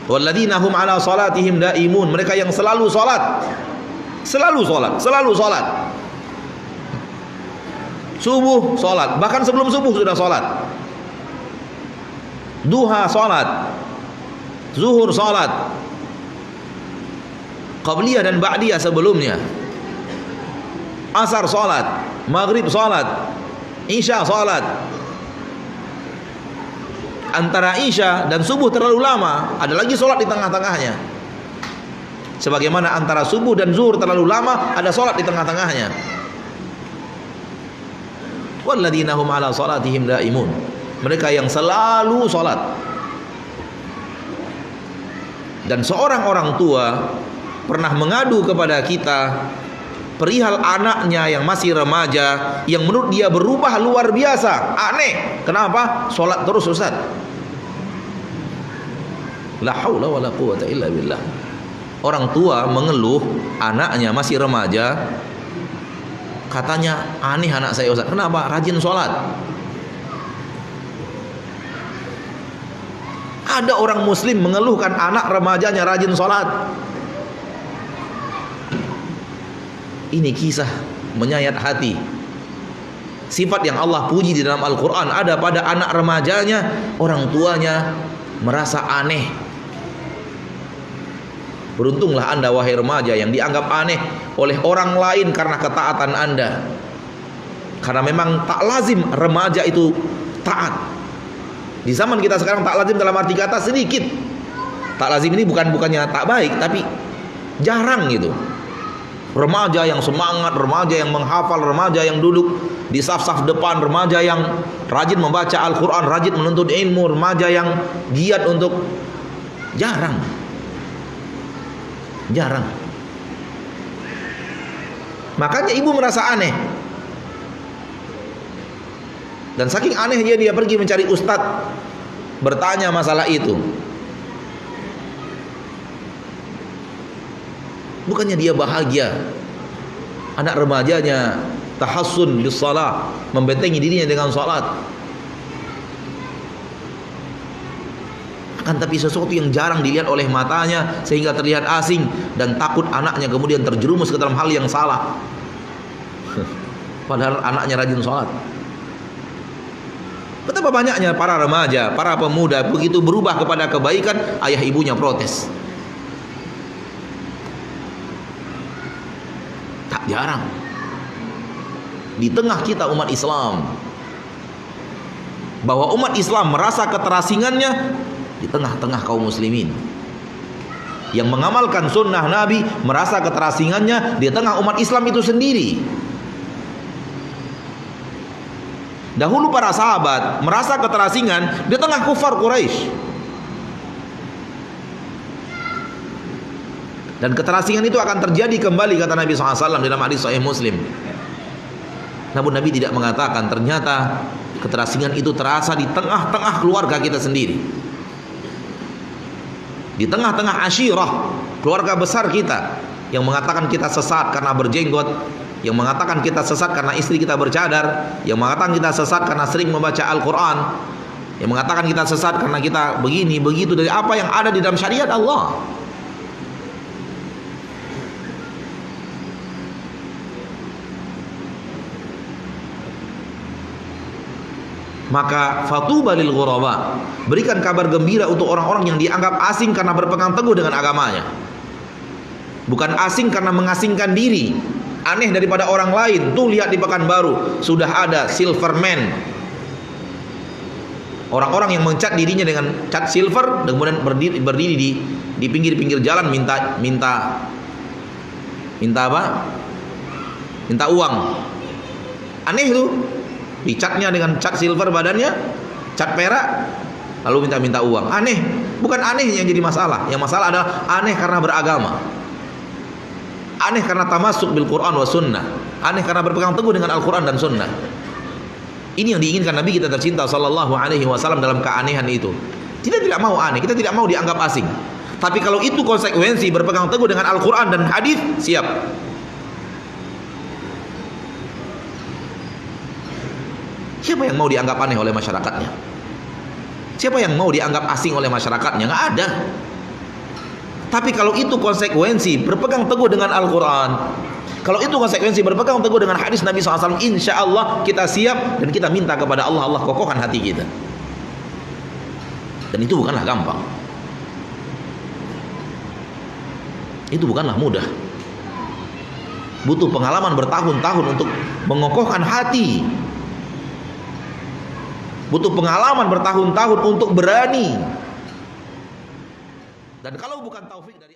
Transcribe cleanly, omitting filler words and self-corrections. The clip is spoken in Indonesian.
Walladzina hum ala salatihim daimun, mereka yang selalu salat. Selalu salat, selalu salat. Subuh salat, bahkan sebelum subuh sudah salat. Duha salat. Zuhur salat. Qabliyah dan ba'diyah sebelumnya. Asar salat, maghrib salat, isya salat. Antara isya dan subuh terlalu lama, ada lagi salat di tengah-tengahnya. Sebagaimana antara subuh dan zuhur terlalu lama, ada salat di tengah-tengahnya. Walladzina hum ala salatihim daimun, mereka yang selalu salat. Dan seorang orang tua pernah mengadu kepada kita perihal anaknya yang masih remaja, yang menurut dia berubah luar biasa, aneh. Kenapa? Salat terus, Ustaz. La haula wala quwata illa billah. Orang tua mengeluh anaknya masih remaja, katanya aneh anak saya, Ustaz. Kenapa? Rajin salat. Ada orang muslim mengeluhkan anak remajanya rajin salat. Ini kisah menyayat hati. Sifat yang Allah puji di dalam Al-Quran ada pada anak remajanya, orang tuanya merasa aneh. Beruntunglah Anda wahai remaja yang dianggap aneh oleh orang lain karena ketaatan Anda. Karena memang tak lazim remaja itu taat. Di zaman kita sekarang tak lazim dalam arti kata sedikit. Tak lazim ini bukannya tak baik, tapi jarang gitu. Remaja yang semangat, remaja yang menghafal, remaja yang duduk di saf-saf depan, remaja yang rajin membaca Al-Quran, rajin menuntut ilmu, remaja yang giat untuk, jarang. Makanya ibu merasa aneh. Dan saking anehnya dia pergi mencari ustadz, bertanya masalah itu. Bukannya dia bahagia, anak remajanya tahassun bis shalah, membentengi dirinya dengan salat. Akan tapi sesuatu yang jarang dilihat oleh matanya sehingga terlihat asing, dan takut anaknya kemudian terjerumus ke dalam hal yang salah. Padahal anaknya rajin salat. Betapa banyaknya para remaja, para pemuda begitu berubah kepada kebaikan, ayah ibunya protes. Tak jarang di tengah kita umat Islam, bahwa umat Islam merasa keterasingannya di tengah-tengah kaum muslimin yang mengamalkan sunnah Nabi, merasa keterasingannya di tengah umat Islam itu sendiri. Dahulu para sahabat merasa keterasingan di tengah kufar Quraisy. Dan keterasingan itu akan terjadi kembali, kata Nabi SAW dalam hadis Sahih Muslim. Namun Nabi tidak mengatakan ternyata keterasingan itu terasa di tengah-tengah keluarga kita sendiri, di tengah-tengah asyirah, keluarga besar kita, yang mengatakan kita sesat karena berjenggot, yang mengatakan kita sesat karena istri kita bercadar, yang mengatakan kita sesat karena sering membaca Al-Quran, yang mengatakan kita sesat karena kita begini begitu dari apa yang ada di dalam syariat Allah. Maka fatuba lil ghuraba, berikan kabar gembira untuk orang-orang yang dianggap asing karena berpegang teguh dengan agamanya. Bukan asing karena mengasingkan diri, aneh daripada orang lain. Tuh lihat di Pekanbaru sudah ada Silverman, orang-orang yang mencat dirinya dengan cat silver dan kemudian berdiri di pinggir-pinggir jalan minta apa? Minta uang. Aneh tuh. Dicatnya dengan cat silver badannya, cat perak, lalu minta uang. Aneh. Bukan aneh yang jadi masalah. Yang masalah adalah aneh karena beragama, aneh karena tamasuk bil Quran wa sunnah, aneh karena berpegang teguh dengan Al-Quran dan sunnah. Ini yang diinginkan Nabi kita tercinta sallallahu alaihi wasallam dalam keanehan itu. Kita tidak mau aneh, kita tidak mau dianggap asing. Tapi kalau itu konsekuensi berpegang teguh dengan Al-Quran dan hadis, siap. Siapa yang mau dianggap aneh oleh masyarakatnya? Siapa yang mau dianggap asing oleh masyarakatnya? Nggak ada. Tapi kalau itu konsekuensi berpegang teguh dengan Al-Quran, kalau itu konsekuensi berpegang teguh dengan hadis Nabi SAW, insya Allah kita siap dan kita minta kepada Allah, Allah kokohkan hati kita. Dan itu bukanlah gampang. Itu bukanlah mudah. Butuh pengalaman bertahun-tahun untuk mengokohkan hati. Butuh pengalaman bertahun-tahun untuk berani. Dan kalau bukan taufik dari